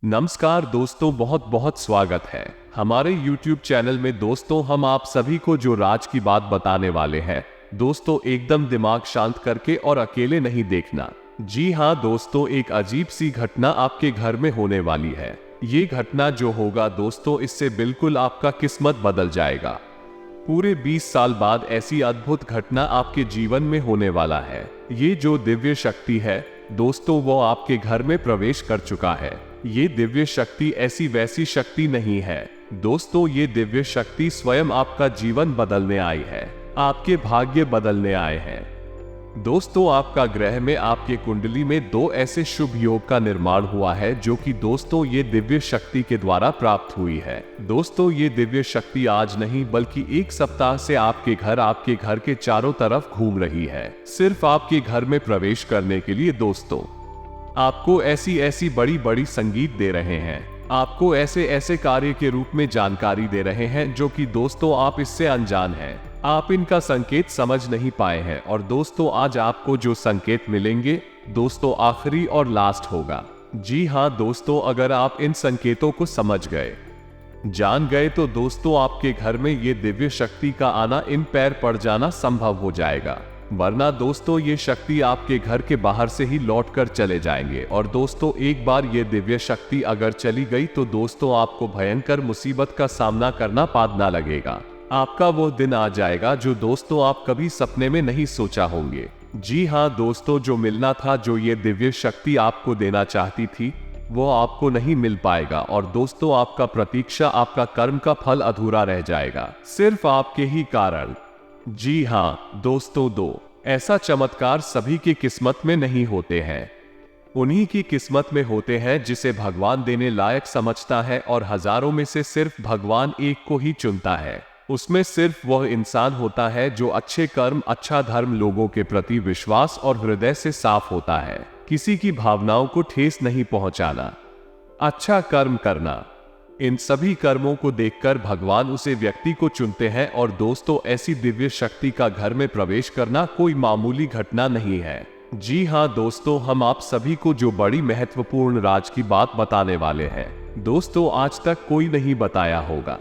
नमस्कार दोस्तों, बहुत बहुत स्वागत है हमारे YouTube चैनल में। दोस्तों, हम आप सभी को जो राज की बात बताने वाले हैं। दोस्तों, एकदम दिमाग शांत करके और अकेले नहीं देखना। जी हाँ दोस्तों, एक अजीब सी घटना आपके घर में होने वाली है। ये घटना जो होगा दोस्तों, इससे बिल्कुल आपका किस्मत बदल जाएगा। पूरे 20 साल बाद ऐसी अद्भुत घटना आपके जीवन में होने वाला है। ये जो दिव्य शक्ति है दोस्तों, वो आपके घर में प्रवेश कर चुका है। ये दिव्य शक्ति ऐसी वैसी शक्ति नहीं है दोस्तों, ये दिव्य शक्ति स्वयं आपका जीवन बदलने आई है, आपके भाग्य बदलने आए हैं। दोस्तों, आपका ग्रह में आपके कुंडली में दो ऐसे शुभ योग का निर्माण हुआ है जो कि दोस्तों ये दिव्य शक्ति के द्वारा प्राप्त हुई है। दोस्तों, ये दिव्य शक्ति आज नहीं बल्कि एक सप्ताह से आपके घर के चारों तरफ घूम रही है, सिर्फ आपके घर में प्रवेश करने के लिए। दोस्तों, आपको ऐसी बड़ी बड़ी संगीत दे रहे हैं, आपको ऐसे कार्य के रूप में जानकारी दे रहे हैं जो कि दोस्तों आप इससे अनजान हैं, आप इनका संकेत समझ नहीं पाए हैं। और दोस्तों, आज आपको जो संकेत मिलेंगे दोस्तों आखिरी और लास्ट होगा। जी हाँ दोस्तों, अगर आप इन संकेतों को समझ गए, जान गए तो दोस्तों आपके घर में ये दिव्य शक्ति का आना, इन पैर पड़ जाना संभव हो जाएगा। वरना दोस्तों ये शक्ति आपके घर के बाहर से ही लौटकर चले जाएंगे। और दोस्तों, एक बार ये दिव्य शक्ति अगर चली गई तो दोस्तों आपको भयंकर मुसीबत का सामना करना पादना लगेगा। आपका वो दिन आ जाएगा जो दोस्तों आप कभी सपने में नहीं सोचा होंगे। जी हाँ दोस्तों, जो मिलना था, जो ये दिव्य शक्ति आपको देना चाहती थी, वो आपको नहीं मिल पाएगा। और दोस्तों, आपका प्रतीक्षा, आपका कर्म का फल अधूरा रह जाएगा, सिर्फ आपके ही कारण। जी हाँ दोस्तों, दो ऐसा चमत्कार सभी की किस्मत में नहीं होते हैं। उन्हीं की किस्मत में होते हैं जिसे भगवान देने लायक समझता है, और हजारों में से सिर्फ भगवान एक को ही चुनता है। उसमें सिर्फ वह इंसान होता है जो अच्छे कर्म, अच्छा धर्म, लोगों के प्रति विश्वास और हृदय से साफ होता है। किसी की भावनाओं को ठेस नहीं पहुंचाना, अच्छा कर्म करना, इन सभी कर्मों को देखकर भगवान उसे व्यक्ति को चुनते हैं। और दोस्तों, ऐसी दिव्य शक्ति का घर में प्रवेश करना कोई मामूली घटना नहीं है। जी हाँ दोस्तों, हम आप सभी को जो बड़ी महत्वपूर्ण राज की बात बताने वाले हैं दोस्तों, आज तक कोई नहीं बताया होगा।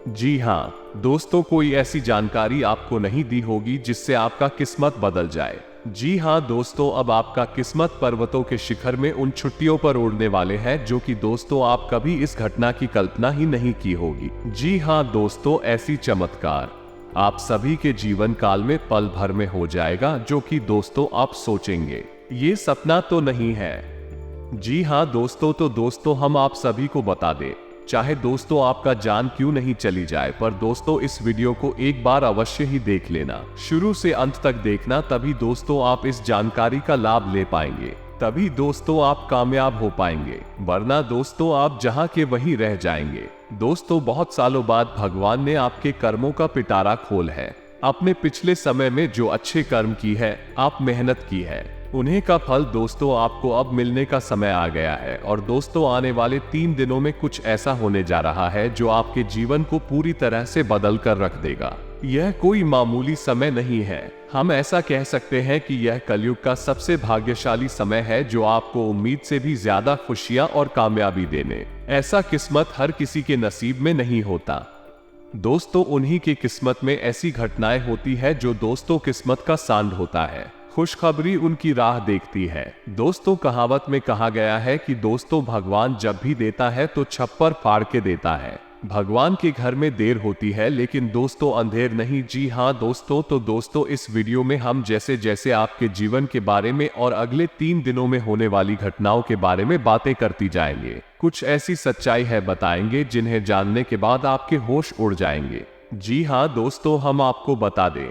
जी हाँ दोस्तों, कोई ऐसी जानकारी आपको नहीं दी होगी जिससे आपका किस्मत बदल जाए। जी हाँ दोस्तों, अब आपका किस्मत पर्वतों के शिखर में उन छुट्टियों पर उड़ने वाले हैं जो कि दोस्तों आप कभी इस घटना की कल्पना ही नहीं की होगी। जी हाँ दोस्तों, ऐसी चमत्कार आप सभी के जीवन काल में पल भर में हो जाएगा, जो कि दोस्तों आप सोचेंगे ये सपना तो नहीं है। जी हाँ दोस्तों, तो दोस्तों हम आप सभी को बता दें, चाहे दोस्तों आपका जान क्यों नहीं चली जाए, पर दोस्तों इस वीडियो को एक बार अवश्य ही देख लेना, शुरू से अंत तक देखना, तभी दोस्तों आप इस जानकारी का लाभ ले पाएंगे, तभी दोस्तों आप कामयाब हो पाएंगे। वरना दोस्तों आप जहां के वहीं रह जाएंगे। दोस्तों, बहुत सालों बाद भगवान ने आपके कर्मों का पिटारा खोल है। आपने पिछले समय में जो अच्छे कर्म की है, आप मेहनत की है, उन्हीं का फल दोस्तों आपको अब मिलने का समय आ गया है। और दोस्तों, आने वाले 3 दिनों में कुछ ऐसा होने जा रहा है जो आपके जीवन को पूरी तरह से बदल कर रख देगा। यह कोई मामूली समय नहीं है, हम ऐसा कह सकते हैं कि यह कलयुग का सबसे भाग्यशाली समय है, जो आपको उम्मीद से भी ज्यादा खुशियां और कामयाबी देने। ऐसा किस्मत हर किसी के नसीब में नहीं होता दोस्तों, उन्हीं की किस्मत में ऐसी घटनाएं होती है जो दोस्तों किस्मत का सांड होता है। खुशखबरी उनकी राह देखती है। दोस्तों, कहावत में कहा गया है कि दोस्तों भगवान जब भी देता है तो छप्पर फाड़ के देता है। भगवान के घर में देर होती है लेकिन दोस्तों अंधेर नहीं। जी हाँ दोस्तों, तो दोस्तों इस वीडियो में हम जैसे जैसे आपके जीवन के बारे में और अगले 3 दिनों में होने वाली घटनाओं के बारे में बातें करती जाएंगे। कुछ ऐसी सच्चाई है बताएंगे जिन्हें जानने के बाद आपके होश उड़ जाएंगे। जी हाँ दोस्तों, हम आपको बता दें,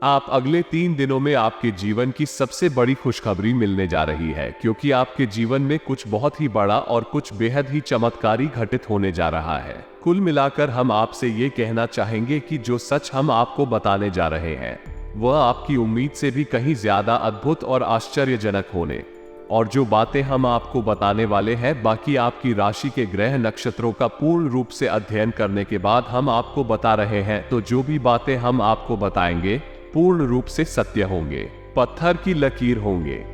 आप अगले 3 दिनों में आपके जीवन की सबसे बड़ी खुशखबरी मिलने जा रही है, क्योंकि आपके जीवन में कुछ बहुत ही बड़ा और कुछ बेहद ही चमत्कारी घटित होने जा रहा है। कुल मिलाकर हम आपसे ये कहना चाहेंगे कि जो सच हम आपको बताने जा रहे हैं वह आपकी उम्मीद से भी कहीं ज्यादा अद्भुत और आश्चर्यजनक होने, और जो बातें हम आपको बताने वाले हैं बाकी आपकी राशि के ग्रह नक्षत्रों का पूर्ण रूप से अध्ययन करने के बाद हम आपको बता रहे हैं। तो जो भी बातें हम आपको बताएंगे पूर्ण रूप से सत्य होंगे, पत्थर की लकीर होंगे।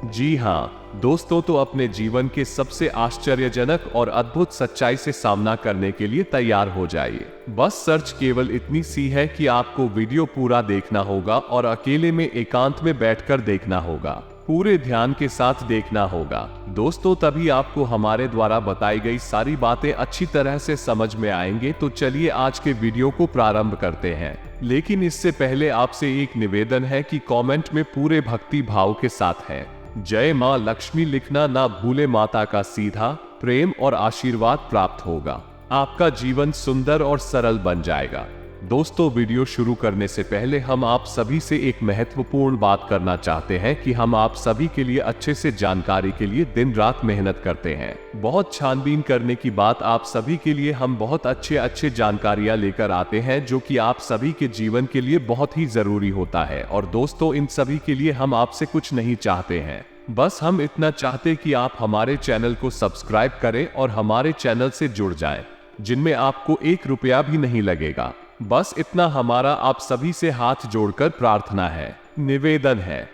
जी हाँ दोस्तों तो अपने जीवन के सबसे आश्चर्यजनक और अद्भुत सच्चाई से सामना करने के लिए तैयार हो जाइए। बस सर्च केवल इतनी सी है कि आपको वीडियो पूरा देखना होगा और अकेले में एकांत में बैठकर देखना होगा। पूरे ध्यान के साथ देखना होगा दोस्तों, तभी आपको हमारे द्वारा बताई गई सारी बातें अच्छी तरह से समझ में आएंगे। तो चलिए आज के वीडियो को प्रारंभ करते हैं। लेकिन इससे पहले आपसे एक निवेदन है कि कमेंट में पूरे भक्ति भाव के साथ है जय मां लक्ष्मी लिखना ना भूले। माता का सीधा प्रेम और आशीर्वाद प्राप्त होगा। आपका जीवन सुंदर और सरल बन जाएगा। दोस्तों वीडियो शुरू करने से पहले हम आप सभी से एक महत्वपूर्ण बात करना चाहते हैं कि हम आप सभी के लिए अच्छे से जानकारी के लिए दिन रात मेहनत करते हैं। बहुत छानबीन करने की बात आप सभी के लिए हम बहुत अच्छे जानकारियां लेकर आते हैं जो कि आप सभी के जीवन के लिए बहुत ही जरूरी होता है। और दोस्तों इन सभी के लिए हम आपसे कुछ नहीं चाहते हैं, बस हम इतना चाहते कि आप हमारे चैनल को सब्सक्राइब करें और हमारे चैनल से जुड़ जाएं, जिनमें आपको 1 रुपया भी नहीं लगेगा। बस इतना हमारा आप सभी से हाथ जोड़कर प्रार्थना है, निवेदन है।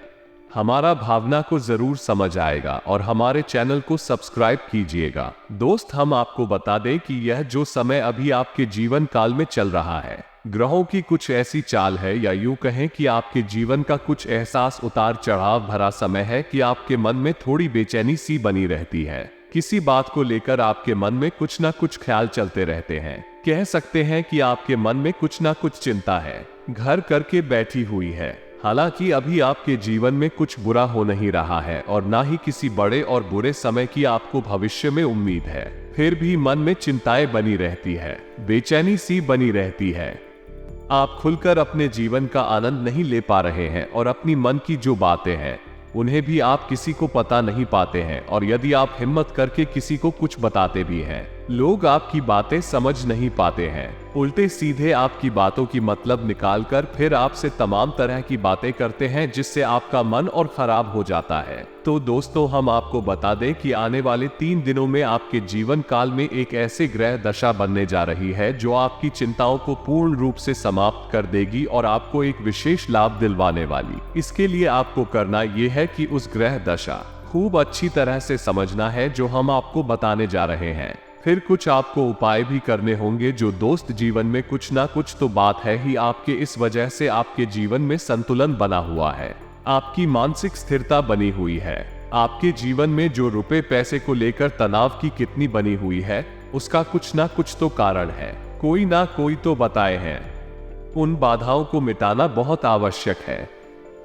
हमारा भावना को जरूर समझ आएगा और हमारे चैनल को सब्सक्राइब कीजिएगा। दोस्त हम आपको बता दें कि यह जो समय अभी आपके जीवन काल में चल रहा है, ग्रहों की कुछ ऐसी चाल है या यूं कहें कि आपके जीवन का कुछ एहसास उतार चढ़ाव भरा समय है कि आपके मन में थोड़ी बेचैनी सी बनी रहती है। किसी बात को लेकर आपके मन में कुछ ना कुछ ख्याल चलते रहते हैं। कह सकते हैं कि आपके मन में कुछ ना कुछ चिंता है, घर करके बैठी हुई है। हालांकि अभी आपके जीवन में कुछ बुरा हो नहीं रहा है और ना ही किसी बड़े और बुरे समय की आपको भविष्य में उम्मीद है, फिर भी मन में चिंताएं बनी रहती है, बेचैनी सी बनी रहती है। आप खुलकर अपने जीवन का आनंद नहीं ले पा रहे हैं और अपनी मन की जो बातें हैं उन्हें भी आप किसी को पता नहीं पाते हैं। और यदि आप हिम्मत करके किसी को कुछ बताते भी हैं, लोग आपकी बातें समझ नहीं पाते हैं। उल्टे सीधे आपकी बातों की मतलब निकालकर फिर आपसे तमाम तरह की बातें करते हैं, जिससे आपका मन और खराब हो जाता है। तो दोस्तों हम आपको बता दें कि आने वाले 3 दिनों में आपके जीवन काल में एक ऐसे ग्रह दशा बनने जा रही है जो आपकी चिंताओं को पूर्ण रूप से समाप्त कर देगी और आपको एक विशेष लाभ दिलवाने वाली। इसके लिए आपको करना यह है कि उस ग्रह दशा खूब अच्छी तरह से समझना है जो हम आपको बताने जा रहे हैं। फिर कुछ आपको उपाय भी करने होंगे जो दोस्त जीवन में कुछ ना कुछ तो बात है ही आपके, इस वजह से आपके जीवन में संतुलन बना हुआ है, आपकी मानसिक स्थिरता बनी हुई है। आपके जीवन में जो रुपए पैसे को लेकर तनाव की कितनी बनी हुई है, उसका कुछ ना कुछ तो कारण है, कोई ना कोई तो बताए हैं। उन बाधाओं को मिटाना बहुत आवश्यक है,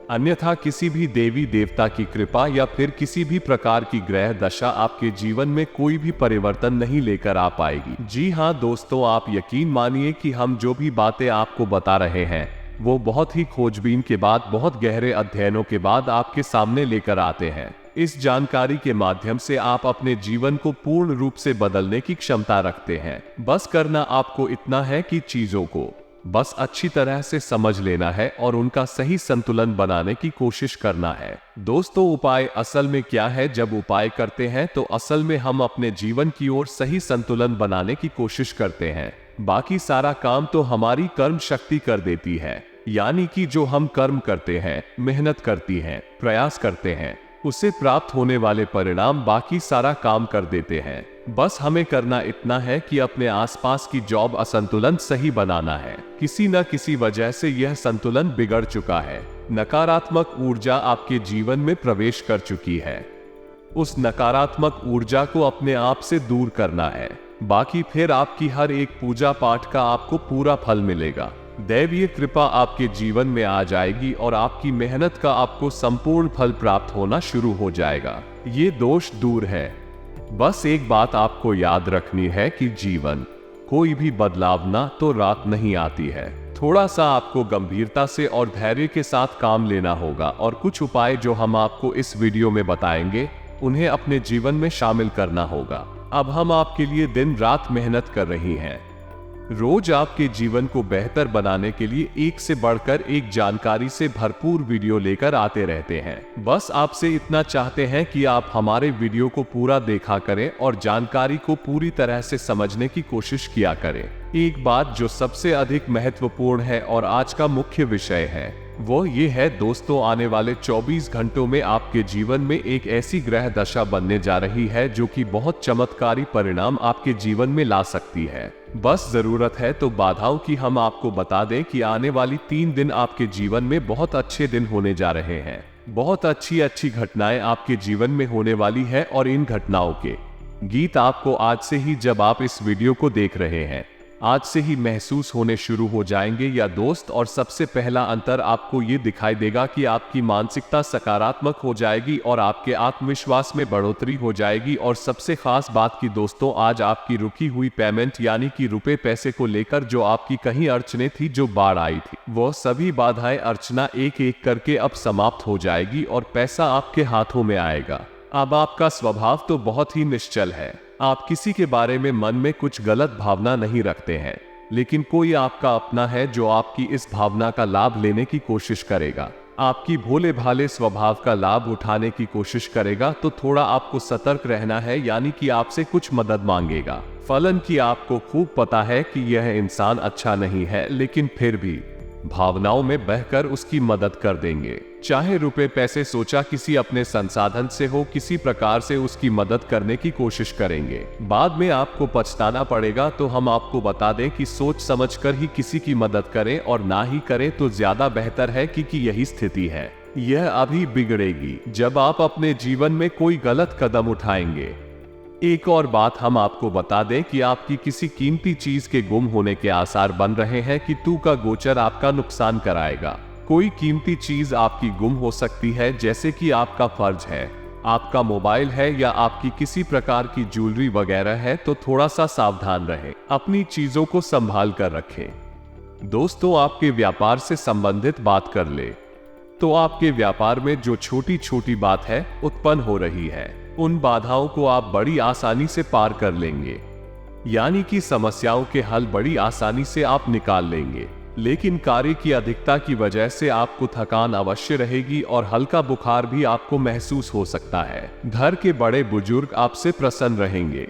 अन्यथा किसी भी देवी देवता की कृपा या फिर किसी भी प्रकार की ग्रह दशा आपके जीवन में कोई भी परिवर्तन नहीं लेकर आ पाएगी। जी हाँ दोस्तों, आप यकीन मानिए कि हम जो भी बातें आपको बता रहे हैं वो बहुत ही खोजबीन के बाद, बहुत गहरे अध्ययनों के बाद आपके सामने लेकर आते हैं। इस जानकारी के माध्यम से आप अपने जीवन को पूर्ण रूप से बदलने की क्षमता रखते हैं। बस करना आपको इतना है कि चीजों को बस अच्छी तरह से समझ लेना है और उनका सही संतुलन बनाने की कोशिश करना है। दोस्तों उपाय असल में क्या है? जब उपाय करते हैं तो असल में हम अपने जीवन की ओर सही संतुलन बनाने की कोशिश करते हैं। बाकी सारा काम तो हमारी कर्म शक्ति कर देती है, यानी कि जो हम कर्म करते हैं, मेहनत करती हैं, प्रयास करते हैं, उससे प्राप्त होने वाले परिणाम बाकी सारा काम कर देते हैं। बस हमें करना इतना है कि अपने आसपास की जॉब असंतुलन सही बनाना है। किसी न किसी वजह से यह संतुलन बिगड़ चुका है, नकारात्मक ऊर्जा आपके जीवन में प्रवेश कर चुकी है। उस नकारात्मक ऊर्जा को अपने आप से दूर करना है, बाकी फिर आपकी हर एक पूजा पाठ का आपको पूरा फल मिलेगा। दैवीय कृपा आपके जीवन में आ जाएगी और आपकी मेहनत का आपको संपूर्ण फल प्राप्त होना शुरू हो जाएगा। ये दोष दूर है। बस एक बात आपको याद रखनी है कि जीवन कोई भी बदलाव ना तो रात नहीं आती है। थोड़ा सा आपको गंभीरता से और धैर्य के साथ काम लेना होगा और कुछ उपाय जो हम आपको इस वीडियो में बताएंगे उन्हें अपने जीवन में शामिल करना होगा। अब हम आपके लिए दिन रात मेहनत कर रही हैं। रोज आपके जीवन को बेहतर बनाने के लिए एक से बढ़कर एक जानकारी से भरपूर वीडियो लेकर आते रहते हैं। बस आपसे इतना चाहते हैं कि आप हमारे वीडियो को पूरा देखा करें और जानकारी को पूरी तरह से समझने की कोशिश किया करें। एक बात जो सबसे अधिक महत्वपूर्ण है और आज का मुख्य विषय है, वो ये है दोस्तों, आने वाले 24 घंटों में आपके जीवन में एक ऐसी ग्रह दशा बनने जा रही है जो कि बहुत चमत्कारी परिणाम आपके जीवन में ला सकती है। बस जरूरत है तो बाधाओं की। हम आपको बता दें कि आने वाली 3 दिन आपके जीवन में बहुत अच्छे दिन होने जा रहे हैं। बहुत अच्छी अच्छी घटनाएं आपके जीवन में होने वाली है और इन घटनाओं के गीत आपको आज से ही, जब आप इस वीडियो को देख रहे हैं, आज से ही महसूस होने शुरू हो जाएंगे या दोस्त। और सबसे पहला अंतर आपको ये दिखाई देगा कि आपकी मानसिकता सकारात्मक हो जाएगी और आपके आत्मविश्वास में बढ़ोतरी हो जाएगी। और सबसे खास बात की दोस्तों, आज आपकी रुकी हुई पेमेंट यानी कि रुपए पैसे को लेकर जो आपकी कहीं अड़चने थी, जो बाढ़ आई थी, वो सभी बाधाएं अर्चना एक एक करके अब समाप्त हो जाएगी और पैसा आपके हाथों में आएगा। अब आपका स्वभाव तो बहुत ही निश्चल है। आप किसी के बारे में मन में कुछ गलत भावना नहीं रखते हैं, लेकिन कोई आपका अपना है जो आपकी इस भावना का लाभ लेने की कोशिश करेगा, आपकी भोले भाले स्वभाव का लाभ उठाने की कोशिश करेगा। तो थोड़ा आपको सतर्क रहना है, यानी कि आपसे कुछ मदद मांगेगा। फलन की आपको खूब पता है कि यह इंसान अच्छा नहीं है, लेकिन फिर भी भावनाओं में बहकर उसकी मदद कर देंगे। चाहे रुपए पैसे, सोचा किसी अपने संसाधन से हो, किसी प्रकार से उसकी मदद करने की कोशिश करेंगे। बाद में आपको पछताना पड़ेगा। तो हम आपको बता दें कि सोच समझकर ही किसी की मदद करें, और ना ही करें तो ज्यादा बेहतर है, क्योंकि यही स्थिति है। यह अभी बिगड़ेगी जब आप अपने जीवन में कोई गलत कदम उठाएंगे। एक और बात हम आपको बता दें कि आपकी किसी कीमती चीज के गुम होने के आसार बन रहे हैं कि तू का गोचर आपका नुकसान कराएगा। कोई कीमती चीज आपकी गुम हो सकती है, जैसे कि आपका फर्ज है, आपका मोबाइल है या आपकी किसी प्रकार की ज्वेलरी वगैरह है। तो थोड़ा सा सावधान रहें, अपनी चीजों को संभाल कर रखें। दोस्तों, आपके व्यापार से संबंधित बात कर ले तो आपके व्यापार में जो छोटी छोटी बात है उत्पन्न हो रही है, उन बाधाओं को आप बड़ी आसानी से पार कर लेंगे, यानी कि समस्याओं के हल बड़ी आसानी से आप निकाल लेंगे। लेकिन कार्य की अधिकता की वजह से आपको थकान अवश्य रहेगी और हल्का बुखार भी आपको महसूस हो सकता है। घर के बड़े बुजुर्ग आपसे प्रसन्न रहेंगे।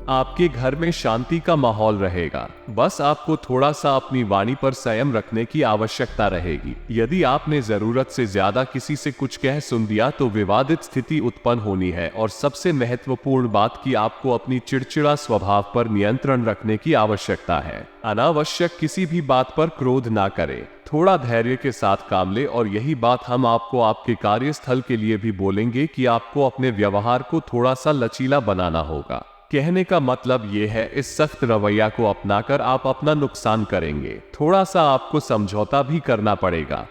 आपके घर में शांति का माहौल रहेगा। बस आपको थोड़ा सा अपनी वाणी पर संयम रखने की आवश्यकता रहेगी। यदि आपने जरूरत से ज्यादा किसी से कुछ कह सुन दिया तो विवादित स्थिति उत्पन्न होनी है। और सबसे महत्वपूर्ण बात कि आपको अपनी चिड़चिड़ा स्वभाव पर नियंत्रण रखने की आवश्यकता है। अनावश्यक किसी भी बात पर क्रोध ना करें, थोड़ा धैर्य के साथ काम ले। और यही बात हम आपको आपके कार्यस्थल के लिए भी बोलेंगे कि आपको अपने व्यवहार को थोड़ा सा लचीला बनाना होगा। कहने का मतलब यह है, इस सख्त रवैया को अपनाकर आप अपना नुकसान करेंगे। थोड़ा सा आपको समझौता भी करना पड़ेगा।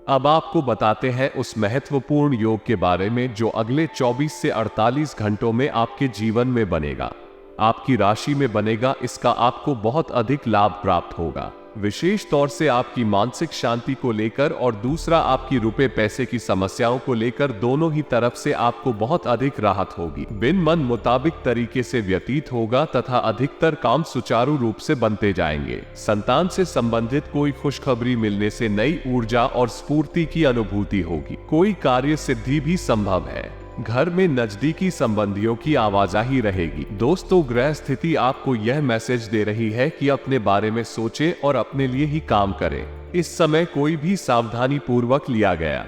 अब आपको बताते हैं उस महत्वपूर्ण योग के बारे में जो अगले 24 से 48 घंटों में आपके जीवन में बनेगा, आपकी राशि में बनेगा। इसका आपको बहुत अधिक लाभ प्राप्त होगा, विशेष तौर से आपकी मानसिक शांति को लेकर, और दूसरा आपकी रुपए पैसे की समस्याओं को लेकर। दोनों ही तरफ से आपको बहुत अधिक राहत होगी, बिन मन मुताबिक तरीके से व्यतीत होगा तथा अधिकतर काम सुचारू रूप से बनते जाएंगे। संतान से संबंधित कोई खुशखबरी मिलने से नई ऊर्जा और स्फूर्ति की अनुभूति होगी। कोई कार्य सिद्धि भी संभव है। घर में नजदीकी संबंधियों की आवाजाही रहेगी। दोस्तों, ग्रह स्थिति आपको यह मैसेज दे रही है कि अपने बारे में सोचें और अपने लिए ही काम करें। इस समय कोई भी सावधानी पूर्वक लिया गया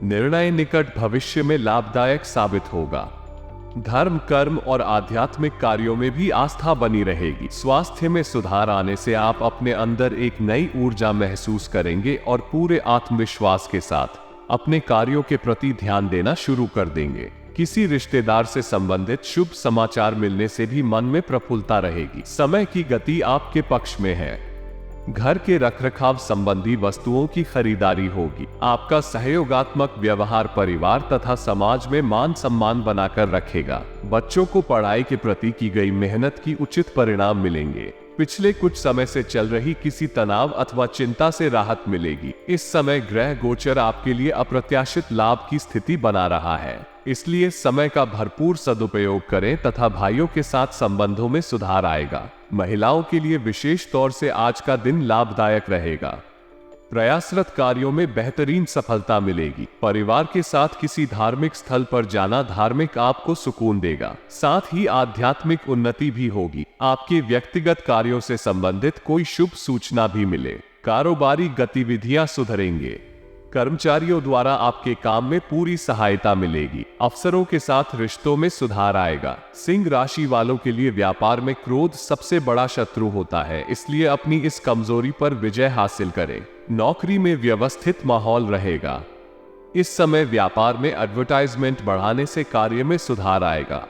निर्णय निकट भविष्य में लाभदायक साबित होगा। धर्म, कर्म और आध्यात्मिक कार्यों में भी आस्था बनी रहेगी। स्वास्थ्य में सुधार आने से आप अपने अंदर एक नई ऊर्जा महसूस करेंगे और पूरे आत्मविश्वास के साथ अपने कार्यों के प्रति ध्यान देना शुरू कर देंगे। किसी रिश्तेदार से संबंधित शुभ समाचार मिलने से भी मन में प्रफुल्लता रहेगी। समय की गति आपके पक्ष में है। घर के रखरखाव संबंधी वस्तुओं की खरीदारी होगी। आपका सहयोगात्मक व्यवहार परिवार तथा समाज में मान सम्मान बनाकर रखेगा। बच्चों को पढ़ाई के प्रति की गई मेहनत की उचित परिणाम मिलेंगे। पिछले कुछ समय से चल रही किसी तनाव अथवा चिंता से राहत मिलेगी। इस समय ग्रह गोचर आपके लिए अप्रत्याशित लाभ की स्थिति बना रहा है, इसलिए समय का भरपूर सदुपयोग करें तथा भाइयों के साथ संबंधों में सुधार आएगा। महिलाओं के लिए विशेष तौर से आज का दिन लाभदायक रहेगा। प्रयासरत कार्यों में बेहतरीन सफलता मिलेगी। परिवार के साथ किसी धार्मिक स्थल पर जाना धार्मिक आपको सुकून देगा। साथ ही आध्यात्मिक उन्नति भी होगी। आपके व्यक्तिगत कार्यों से संबंधित कोई शुभ सूचना भी मिले। कारोबारी गतिविधियां सुधरेंगे। कर्मचारियों द्वारा आपके काम में पूरी सहायता मिलेगी। अफसरों के साथ रिश्तों में सुधार आएगा। सिंह राशि वालों के लिए व्यापार में क्रोध सबसे बड़ा शत्रु होता है, इसलिए अपनी इस कमजोरी पर विजय हासिल करें। नौकरी में व्यवस्थित माहौल रहेगा। इस समय व्यापार में एडवर्टाइजमेंट बढ़ाने से कार्य में सुधार आएगा।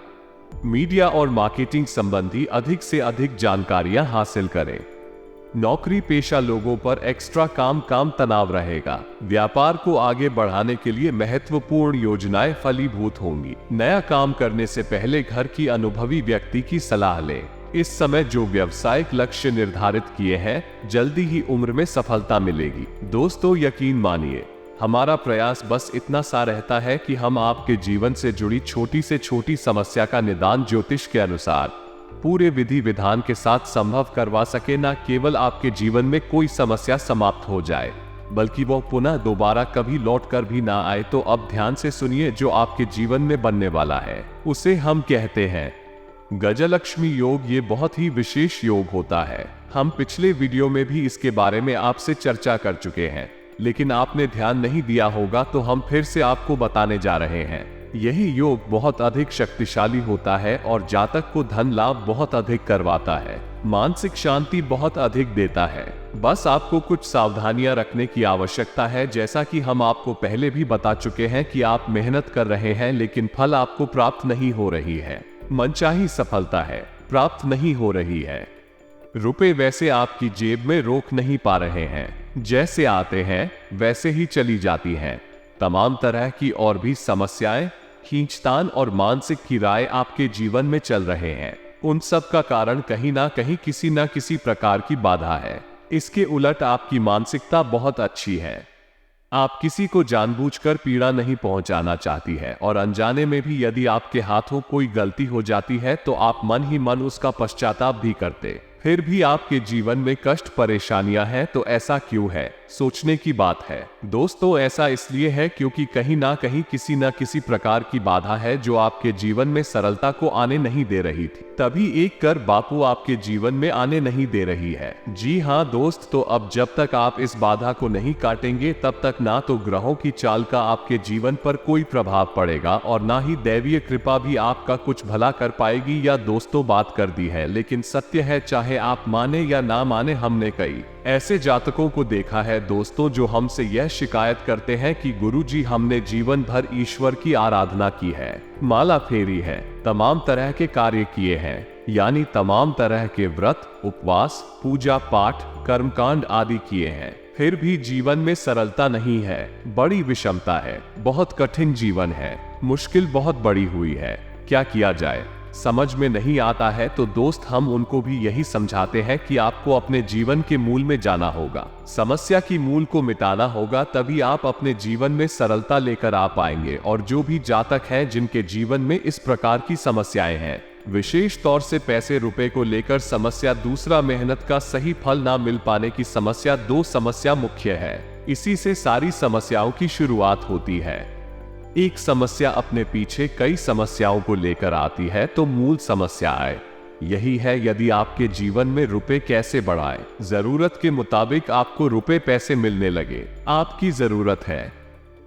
मीडिया और मार्केटिंग संबंधी अधिक से अधिक जानकारियां हासिल करें। नौकरी पेशा लोगों पर एक्स्ट्रा काम तनाव रहेगा। व्यापार को आगे बढ़ाने के लिए महत्वपूर्ण योजनाएं फलीभूत होंगी। नया काम करने से पहले घर की अनुभवी व्यक्ति की सलाह लें। इस समय जो व्यावसायिक लक्ष्य निर्धारित किए हैं, जल्दी ही उम्र में सफलता मिलेगी। दोस्तों, यकीन मानिए, हमारा प्रयास बस इतना सा रहता है कि हम आपके जीवन से जुड़ी छोटी से छोटी समस्या का निदान ज्योतिष के अनुसार पूरे विधि विधान के साथ संभव करवा सके। न केवल आपके जीवन में कोई समस्या समाप्त हो जाए, बल्कि वो पुनः दोबारा कभी लौट कर भी ना आए। तो अब ध्यान से सुनिए, जो आपके जीवन में बनने वाला है उसे हम कहते हैं गजलक्ष्मी योग। ये बहुत ही विशेष योग होता है। हम पिछले वीडियो में भी इसके बारे में आपसे चर्चा कर चुके हैं, लेकिन आपने ध्यान नहीं दिया होगा, तो हम फिर से आपको बताने जा रहे हैं। यही योग बहुत अधिक शक्तिशाली होता है और जातक को धन लाभ बहुत अधिक करवाता है, मानसिक शांति बहुत अधिक देता है। बस आपको कुछ सावधानियां रखने की आवश्यकता है। जैसा कि हम आपको पहले भी बता चुके हैं कि आप मेहनत कर रहे हैं, लेकिन फल आपको प्राप्त नहीं हो रही है। मनचाही सफलता है प्राप्त नहीं हो रही है। रुपए वैसे आपकी जेब में रोक नहीं पा रहे हैं, जैसे आते हैं वैसे ही चली जाती हैं। तमाम तरह की और भी समस्याएं, खींचतान और मानसिक किराए आपके जीवन में चल रहे हैं। उन सब का कारण कहीं ना कहीं किसी न किसी प्रकार की बाधा है। इसके उलट आपकी मानसिकता बहुत अच्छी है। आप किसी को जानबूझकर पीड़ा नहीं पहुंचाना चाहती है, और अनजाने में भी यदि आपके हाथों कोई गलती हो जाती है तो आप मन ही मन उसका पश्चाताप भी करते। फिर भी आपके जीवन में कष्ट परेशानियां हैं, तो ऐसा क्यों है? सोचने की बात है। दोस्तों, ऐसा इसलिए है क्योंकि कहीं ना कहीं किसी न किसी प्रकार की बाधा है जो आपके जीवन में सरलता को आने नहीं दे रही थी। तभी एक कर बापू आपके जीवन में आने नहीं दे रही है। जी हाँ दोस्त, तो अब जब तक आप इस बाधा को नहीं काटेंगे, तब तक ना तो ग्रहों की चाल का आपके जीवन पर कोई प्रभाव पड़ेगा और ना ही दैवीय कृपा भी आपका कुछ भला कर पाएगी। या दोस्तों, बात कर दी है, लेकिन सत्य है, चाहे आप माने या ना माने, हमने कई ऐसे जातकों को देखा है दोस्तों, जो हमसे यह शिकायत करते हैं कि गुरुजी, हमने जीवन भर ईश्वर की आराधना की है, माला फेरी है, तमाम तरह के कार्य किए हैं, यानी तमाम तरह के व्रत, उपवास, पूजा पाठ, कर्मकांड आदि किए हैं, फिर भी जीवन में सरलता नहीं है। बड़ी विषमता है, बहुत कठिन जीवन है, मुश्किल बहुत बड़ी हुई है। क्या किया जाए समझ में नहीं आता है। तो दोस्त, हम उनको भी यही समझाते हैं कि आपको अपने जीवन के मूल में जाना होगा, समस्या की मूल को मिटाना होगा, तभी आप अपने जीवन में सरलता लेकर आ पाएंगे। और जो भी जातक हैं जिनके जीवन में इस प्रकार की समस्याएं हैं, विशेष तौर से पैसे रुपए को लेकर समस्या, दूसरा मेहनत का सही फल ना मिल पाने की समस्या, दो समस्या मुख्य है। इसी से सारी समस्याओं की शुरुआत होती है। एक समस्या अपने पीछे कई समस्याओं को लेकर आती है, तो मूल समस्या आए यही है, यदि आपके जीवन में रुपए कैसे बढ़ाएं। जरूरत के मुताबिक आपको रुपए पैसे मिलने लगे, आपकी जरूरत है,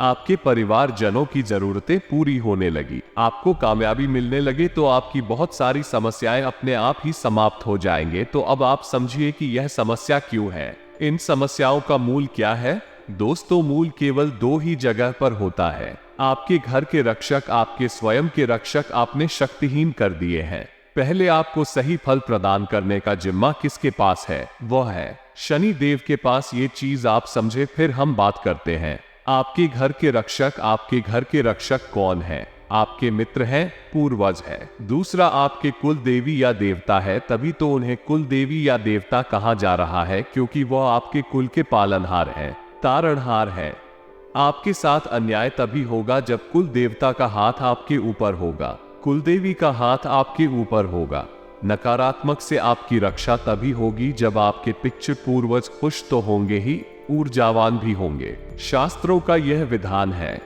आपके परिवार जनों की जरूरतें पूरी होने लगी, आपको कामयाबी मिलने लगे, तो आपकी बहुत सारी समस्याएं अपने आप ही समाप्त हो जाएंगे। तो अब आप समझिए कि यह समस्या क्यों है, इन समस्याओं का मूल क्या है। दोस्तों, मूल केवल दो ही जगह पर होता है। आपके घर के रक्षक, आपके स्वयं के रक्षक आपने शक्तिहीन कर दिए हैं। पहले आपको सही फल प्रदान करने का जिम्मा किसके पास है? वह है शनि देव के पास। ये चीज आप समझे, फिर हम बात करते हैं। आपके घर के रक्षक, आपके घर के रक्षक कौन है? आपके मित्र हैं, पूर्वज है। दूसरा आपके कुल देवी या देवता है, तभी तो उन्हें कुल देवी या देवता कहा जा रहा है, क्योंकि वह आपके कुल के पालनहार है, तारणहार है। आपके साथ अन्याय तभी होगा जब कुल देवता का हाथ आपके ऊपर होगा, कुल देवी का हाथ आपके ऊपर होगा। नकारात्मक से आपकी रक्षा तभी होगी जब आपके पितृ पूर्वज खुश तो होंगे ही, ऊर्जावान भी होंगे। शास्त्रों का यह विधान है।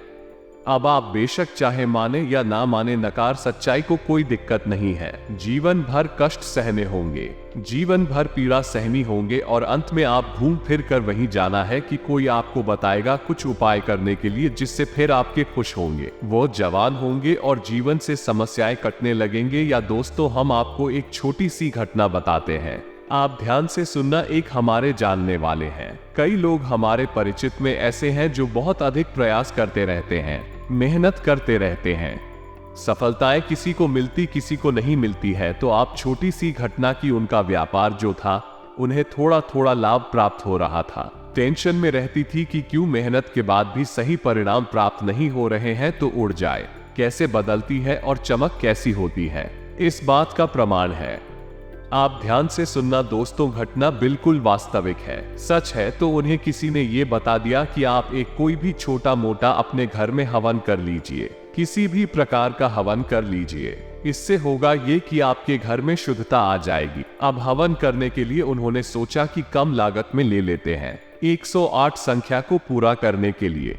अब आप बेशक चाहे माने या ना माने, नकार सच्चाई को कोई दिक्कत नहीं है। जीवन भर कष्ट सहने होंगे, जीवन भर पीड़ा सहनी होंगे और अंत में आप घूम फिर कर वहीं जाना है कि कोई आपको बताएगा कुछ उपाय करने के लिए जिससे फिर आपके खुश होंगे, वो जवान होंगे और जीवन से समस्याएं कटने लगेंगे। या दोस्तों, हम आपको एक छोटी सी घटना बताते हैं, आप ध्यान से सुनना। एक हमारे जानने वाले हैं, कई लोग हमारे परिचित में ऐसे हैं जो बहुत अधिक प्रयास करते रहते हैं, मेहनत करते रहते हैं, सफलताएं किसी को मिलती किसी को नहीं मिलती है। तो आप छोटी सी घटना की, उनका व्यापार जो था उन्हें थोड़ा थोड़ा लाभ प्राप्त हो रहा था, टेंशन में रहती थी कि क्यों मेहनत के बाद भी सही परिणाम प्राप्त नहीं हो रहे हैं, तो उड़ जाए कैसे बदलती है और चमक कैसी होती है, इस बात का प्रमाण है। आप ध्यान से सुनना दोस्तों, घटना बिल्कुल वास्तविक है, सच है। तो उन्हें किसी ने ये बता दिया कि आप एक कोई भी छोटा मोटा अपने घर में हवन कर लीजिए, किसी भी प्रकार का हवन कर लीजिए, इससे होगा ये कि आपके घर में शुद्धता आ जाएगी। अब हवन करने के लिए उन्होंने सोचा कि कम लागत में ले लेते हैं 108 संख्या को पूरा करने के लिए,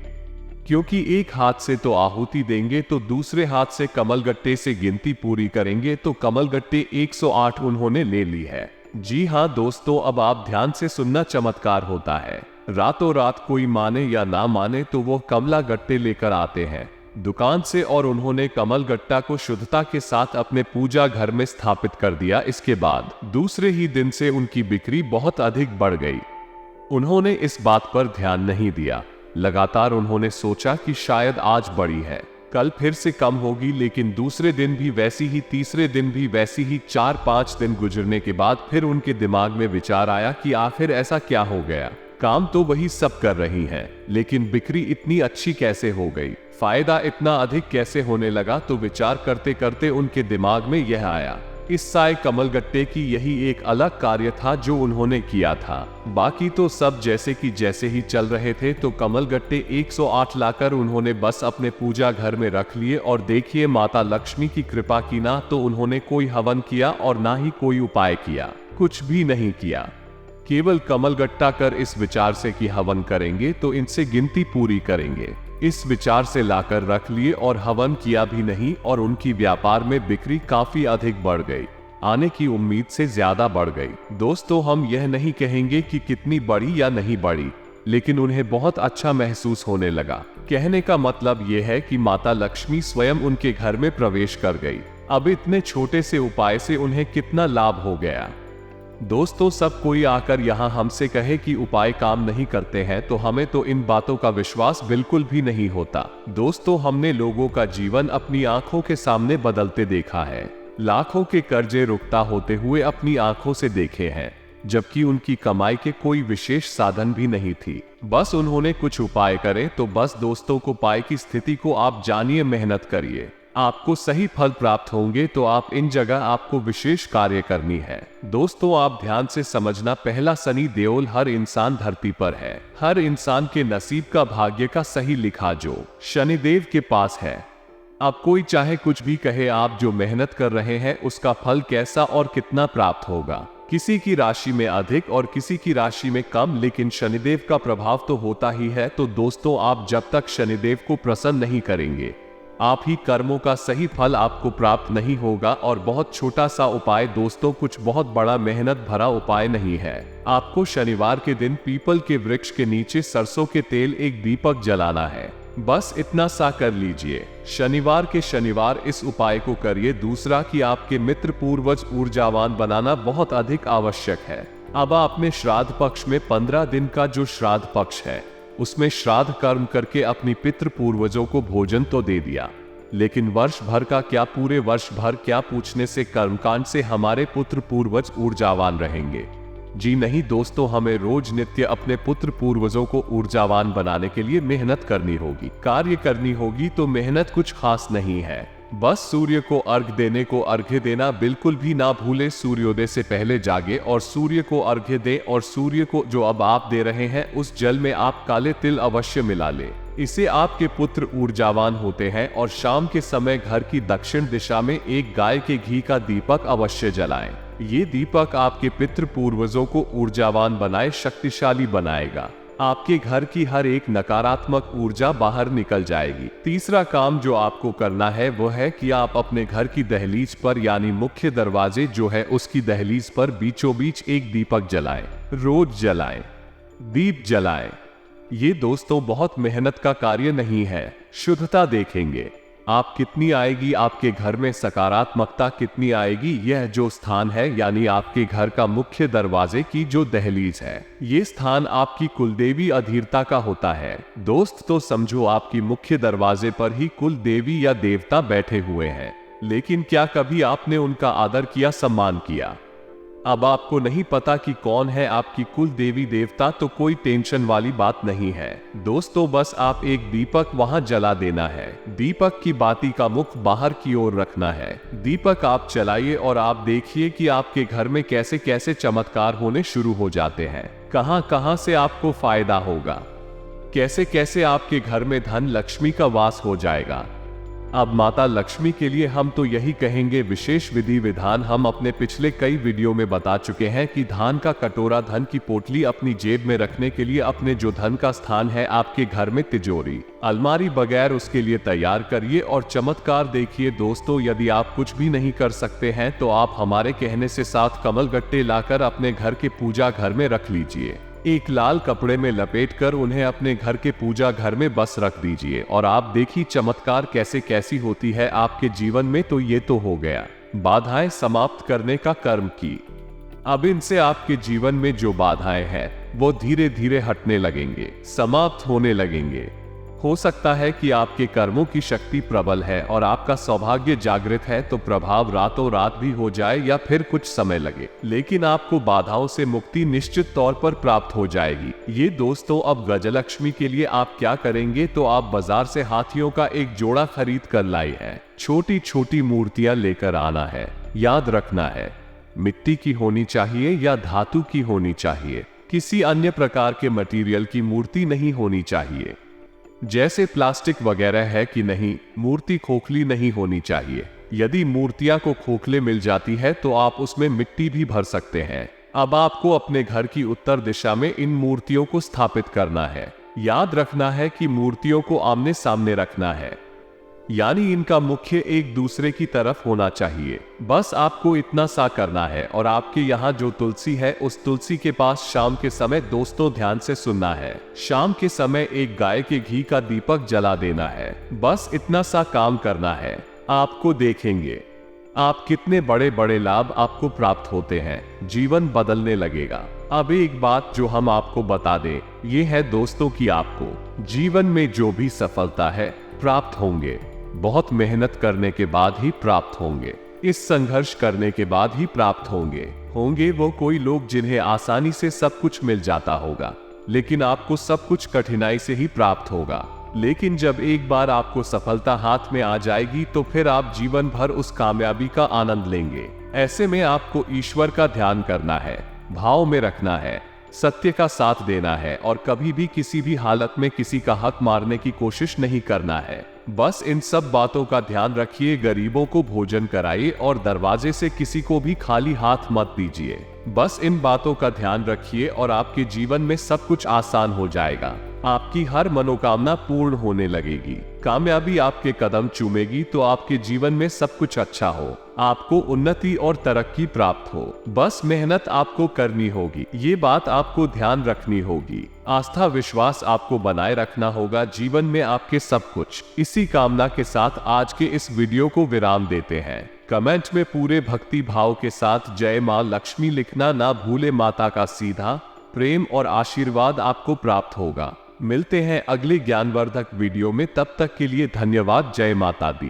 क्योंकि एक हाथ से तो आहुति देंगे तो दूसरे हाथ से कमलगट्टे से गिनती पूरी करेंगे। तो कमलगट्टे 108 उन्होंने ले ली है। जी हाँ दोस्तों, अब आप ध्यान से सुनना, चमत्कार होता है। रातों रात कोई माने या ना माने तो वो कमला गट्टे लेकर आते हैं दुकान से और उन्होंने कमल गट्टा को शुद्धता के साथ अपने पूजा घर में स्थापित कर दिया। इसके बाद दूसरे ही दिन से उनकी बिक्री बहुत अधिक बढ़ गई। उन्होंने इस बात पर ध्यान नहीं दिया। लगातार उन्होंने सोचा कि शायद आज बढ़ी है, कल फिर से कम होगी, लेकिन दूसरे दिन भी वैसी ही, तीसरे दिन भी वैसी ही। 4-5 दिन गुजरने के बाद फिर उनके दिमाग में विचार आया कि आखिर ऐसा क्या हो गया, काम तो वही सब कर रही हैं, लेकिन बिक्री इतनी अच्छी कैसे हो गई, फायदा इतना अधिक कैसे होने लगा। तो विचार करते करते उनके दिमाग में यह आया, इस साय कमलगट्टे की यही एक अलग कार्य था जो उन्होंने किया था, बाकी तो सब जैसे ही चल रहे थे। तो कमलगट्टे 108 लाकर उन्होंने बस अपने पूजा घर में रख लिए और देखिए माता लक्ष्मी की कृपा की। ना तो उन्होंने कोई हवन किया और ना ही कोई उपाय किया, कुछ भी नहीं किया, केवल कमलगट्टा कर इस विचार से कि हवन करेंगे तो इनसे गिनती पूरी करेंगे, इस विचार से लाकर रख लिए और हवन किया भी नहीं और उनकी व्यापार में बिक्री काफी अधिक बढ़ गई, आने की उम्मीद से ज्यादा बढ़ गई। दोस्तों, हम यह नहीं कहेंगे कि कितनी बढ़ी या नहीं बढ़ी, लेकिन उन्हें बहुत अच्छा महसूस होने लगा। कहने का मतलब यह है कि माता लक्ष्मी स्वयं उनके घर में प्रवेश कर गई। अब इतने छोटे से उपाय से उन्हें कितना लाभ हो गया। दोस्तों, सब कोई आकर यहाँ हमसे कहे कि उपाय काम नहीं करते हैं तो हमें तो इन बातों का विश्वास बिल्कुल भी नहीं होता। दोस्तों, हमने लोगों का जीवन अपनी आंखों के सामने बदलते देखा है, लाखों के कर्जे रुकता होते हुए अपनी आंखों से देखे हैं, जबकि उनकी कमाई के कोई विशेष साधन भी नहीं थी, बस उन्होंने कुछ उपाय करे। तो बस दोस्तों, को पाए की स्थिति को आप जानिए, मेहनत करिए, आपको सही फल प्राप्त होंगे। तो आप इन जगह आपको विशेष कार्य करनी है। दोस्तों, आप ध्यान से समझना, पहला शनि देओल हर इंसान धरती पर है, हर इंसान के नसीब का, भाग्य का सही लिखा जो शनिदेव के पास है। अब कोई चाहे कुछ भी कहे, आप जो मेहनत कर रहे हैं उसका फल कैसा और कितना प्राप्त होगा, किसी की राशि में अधिक और किसी की राशि में कम, लेकिन शनिदेव का प्रभाव तो होता ही है। तो दोस्तों, आप जब तक शनिदेव को प्रसन्न नहीं करेंगे, आप ही कर्मों का सही फल आपको प्राप्त नहीं होगा। और बहुत छोटा सा उपाय दोस्तों, कुछ बहुत बड़ा मेहनत भरा उपाय नहीं है। आपको शनिवार के दिन पीपल के वृक्ष के नीचे सरसों के तेल एक दीपक जलाना है, बस इतना सा कर लीजिए। शनिवार के शनिवार इस उपाय को करिए। दूसरा कि आपके मित्र पूर्वज ऊर्जावान बनाना बहुत अधिक आवश्यक है। अब आपने श्राद्ध पक्ष में 15 दिन का जो श्राद्ध पक्ष है उसमें श्राद्ध कर्म करके अपनी पितृ पूर्वजों को भोजन तो दे दिया, लेकिन वर्ष भर का क्या, पूरे वर्ष भर क्या पूछने से कर्मकांड से हमारे पुत्र पूर्वज ऊर्जावान रहेंगे? जी नहीं दोस्तों, हमें रोज नित्य अपने पुत्र पूर्वजों को ऊर्जावान बनाने के लिए मेहनत करनी होगी, कार्य करनी होगी। तो मेहनत कुछ खास नहीं है, बस सूर्य को अर्घ्य देने को अर्घ्य देना बिल्कुल भी ना भूले। सूर्योदय से पहले जागे और सूर्य को अर्घ्य दे, और सूर्य को जो अब आप दे रहे हैं उस जल में आप काले तिल अवश्य मिला ले, इससे आपके पुत्र ऊर्जावान होते हैं। और शाम के समय घर की दक्षिण दिशा में एक गाय के घी का दीपक अवश्य जलाएं। ये दीपक आपके पितृ पूर्वजों को ऊर्जावान बनाए, शक्तिशाली बनाएगा। आपके घर की हर एक नकारात्मक ऊर्जा बाहर निकल जाएगी। तीसरा काम जो आपको करना है वो है कि आप अपने घर की दहलीज पर यानी मुख्य दरवाजे जो है उसकी दहलीज पर बीचों बीच एक दीपक जलाएं। रोज जलाएं, दीप जलाएं। ये दोस्तों बहुत मेहनत का कार्य नहीं है। शुद्धता देखेंगे आप कितनी आएगी, आपके घर में सकारात्मकता कितनी आएगी। यह जो स्थान है यानी आपके घर का मुख्य दरवाजे की जो दहलीज है, ये स्थान आपकी कुलदेवी अधीरता का होता है। दोस्त तो समझो आपकी मुख्य दरवाजे पर ही कुल देवी या देवता बैठे हुए हैं, लेकिन क्या कभी आपने उनका आदर किया, सम्मान किया? अब आपको नहीं पता कि कौन है आपकी कुल देवी देवता, तो कोई टेंशन वाली बात नहीं है दोस्तों। बस आप एक दीपक वहां जला देना है। दीपक की बाती का मुख बाहर की ओर रखना है। दीपक आप जलाइए और आप देखिए कि आपके घर में कैसे कैसे चमत्कार होने शुरू हो जाते हैं। कहां कहां से आपको फायदा होगा, कैसे कैसे आपके घर में धन लक्ष्मी का वास हो जाएगा। अब माता लक्ष्मी के लिए हम तो यही कहेंगे, विशेष विधि विधान हम अपने पिछले कई वीडियो में बता चुके हैं कि धान का कटोरा, धन की पोटली अपनी जेब में रखने के लिए अपने जो धन का स्थान है आपके घर में तिजोरी, अलमारी बगैर उसके लिए तैयार करिए और चमत्कार देखिए। दोस्तों यदि आप कुछ भी नहीं कर सकते हैं तो आप हमारे कहने से 7 कमल गट्टे लाकर अपने घर के पूजा घर में रख लीजिए। एक लाल कपड़े में लपेटकर उन्हें अपने घर के पूजा घर में बस रख दीजिए और आप देखिए चमत्कार कैसे कैसी होती है आपके जीवन में। तो ये तो हो गया बाधाएं समाप्त करने का कर्म की। अब इनसे आपके जीवन में जो बाधाएं हैं वो धीरे धीरे हटने लगेंगे, समाप्त होने लगेंगे। हो सकता है कि आपके कर्मों की शक्ति प्रबल है और आपका सौभाग्य जागृत है, तो प्रभाव रातों रात भी हो जाए या फिर कुछ समय लगे, लेकिन आपको बाधाओं से मुक्ति निश्चित तौर पर प्राप्त हो जाएगी। ये दोस्तों अब गजलक्ष्मी के लिए आप क्या करेंगे, तो आप बाजार से हाथियों का एक जोड़ा खरीद कर लाई है। छोटी छोटी मूर्तियां लेकर आना है। याद रखना है मिट्टी की होनी चाहिए या धातु की होनी चाहिए, किसी अन्य प्रकार के मटेरियल की मूर्ति नहीं होनी चाहिए, जैसे प्लास्टिक वगैरह है कि नहीं। मूर्ति खोखली नहीं होनी चाहिए। यदि मूर्तियां को खोखले मिल जाती है तो आप उसमें मिट्टी भी भर सकते हैं। अब आपको अपने घर की उत्तर दिशा में इन मूर्तियों को स्थापित करना है। याद रखना है कि मूर्तियों को आमने सामने रखना है, यानी इनका मुख्य एक दूसरे की तरफ होना चाहिए। बस आपको इतना सा करना है। और आपके यहाँ जो तुलसी है उस तुलसी के पास शाम के समय दोस्तों ध्यान से सुनना है, शाम के समय एक गाय के घी का दीपक जला देना है। बस इतना सा काम करना है। आपको देखेंगे आप कितने बड़े बड़े लाभ आपको प्राप्त होते हैं, जीवन बदलने लगेगा। अब एक बात जो हम आपको बता दें, ये है दोस्तों कि आपको जीवन में जो भी सफलता है प्राप्त होंगे, बहुत मेहनत करने के बाद ही प्राप्त होंगे, इस संघर्ष करने के बाद ही प्राप्त होंगे वो कोई लोग जिन्हें आसानी से सब कुछ मिल जाता होगा, लेकिन आपको सब कुछ कठिनाई से ही प्राप्त होगा। लेकिन जब एक बार आपको सफलता हाथ में आ जाएगी तो फिर आप जीवन भर उस कामयाबी का आनंद लेंगे। ऐसे में आपको ईश्वर का ध्यान करना है, भाव में रखना है, सत्य का साथ देना है और कभी भी किसी भी हालत में किसी का हक मारने की कोशिश नहीं करना है। बस इन सब बातों का ध्यान रखिए। गरीबों को भोजन कराइए और दरवाजे से किसी को भी खाली हाथ मत दीजिए। बस इन बातों का ध्यान रखिए और आपके जीवन में सब कुछ आसान हो जाएगा। आपकी हर मनोकामना पूर्ण होने लगेगी। कामयाबी आपके कदम चूमेगी तो आपके जीवन में सब कुछ अच्छा हो, आपको उन्नति और तरक्की प्राप्त हो। बस मेहनत आपको करनी होगी, ये बात आपको ध्यान रखनी होगी। आस्था विश्वास आपको बनाए रखना होगा जीवन में आपके सब कुछ। इसी कामना के साथ आज के इस वीडियो को विराम देते हैं। कमेंट में पूरे भक्ति भाव के साथ जय मां लक्ष्मी लिखना ना भूले। माता का सीधा प्रेम और आशीर्वाद आपको प्राप्त होगा। मिलते हैं अगले ज्ञानवर्धक वीडियो में, तब तक के लिए धन्यवाद। जय माता दी।